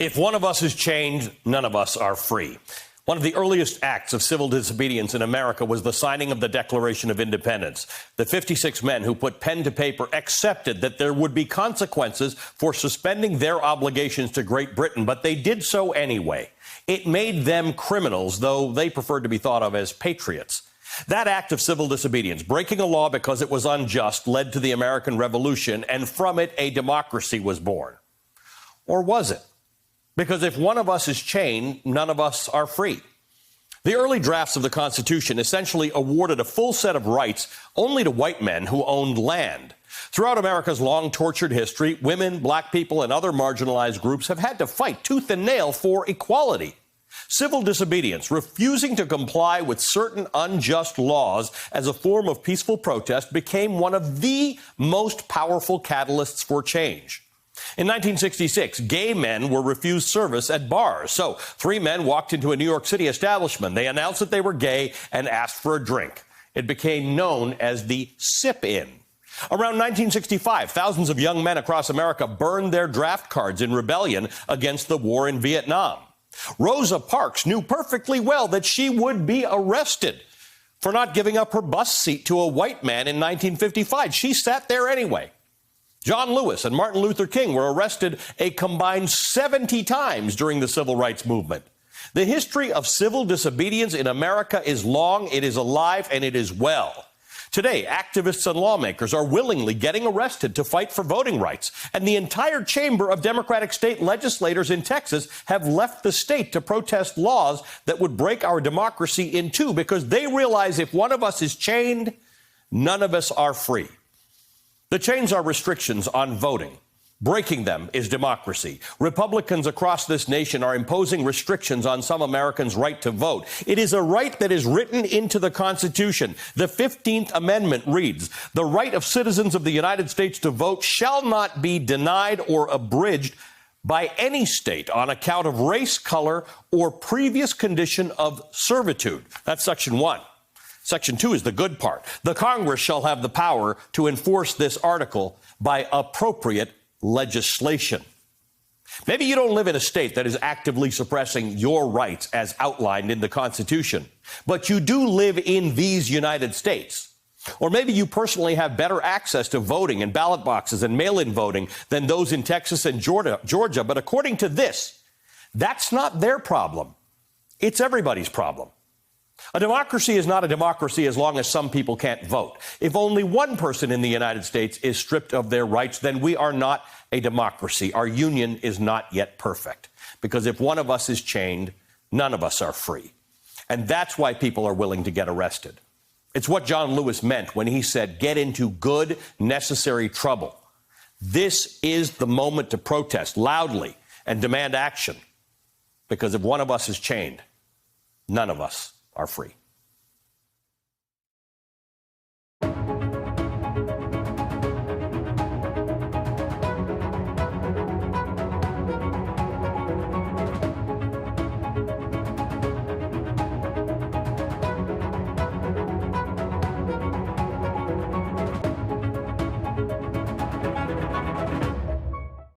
If one of us is chained, none of us are free. One of the earliest acts of civil disobedience in America was the signing of the Declaration of Independence. The 56 men who put pen to paper accepted that there would be consequences for suspending their obligations to Great Britain, but they did so anyway. It made them criminals, though they preferred to be thought of as patriots. That act of civil disobedience, breaking a law because it was unjust, led to the American Revolution, and from it, a democracy was born. Or was it? Because if one of us is chained, none of us are free. The early drafts of the Constitution essentially awarded a full set of rights only to white men who owned land. Throughout America's long tortured history, women, black people, and other marginalized groups have had to fight tooth and nail for equality. Civil disobedience, refusing to comply with certain unjust laws as a form of peaceful protest, became one of the most powerful catalysts for change. In 1966, gay men were refused service at bars. So 3 men walked into a New York City establishment. They announced that they were gay and asked for a drink. It became known as the sip-in. Around 1965, thousands of young men across America burned their draft cards in rebellion against the war in Vietnam. Rosa Parks knew perfectly well that she would be arrested for not giving up her bus seat to a white man in 1955. She sat there anyway. John Lewis and Martin Luther King were arrested a combined 70 times during the civil rights movement. The history of civil disobedience in America is long, it is alive, and it is well. Today, activists and lawmakers are willingly getting arrested to fight for voting rights, and the entire chamber of Democratic state legislators in Texas have left the state to protest laws that would break our democracy in two because they realize if one of us is chained, none of us are free. The chains are restrictions on voting. Breaking them is democracy. Republicans across this nation are imposing restrictions on some Americans' right to vote. It is a right that is written into the Constitution. The 15th Amendment reads, "The right of citizens of the United States to vote shall not be denied or abridged by any state on account of race, color, or previous condition of servitude." That's Section 1. Section 2 is the good part. The Congress shall have the power to enforce this article by appropriate legislation. Maybe you don't live in a state that is actively suppressing your rights as outlined in the Constitution, but you do live in these United States. Or maybe you personally have better access to voting and ballot boxes and mail-in voting than those in Texas and Georgia. But according to this, that's not their problem. It's everybody's problem. A democracy is not a democracy as long as some people can't vote. If only one person in the United States is stripped of their rights, then we are not a democracy. Our union is not yet perfect. Because if one of us is chained, none of us are free. And that's why people are willing to get arrested. It's what John Lewis meant when he said, "Get into good, necessary trouble." This is the moment to protest loudly and demand action. Because if one of us is chained, none of us are free.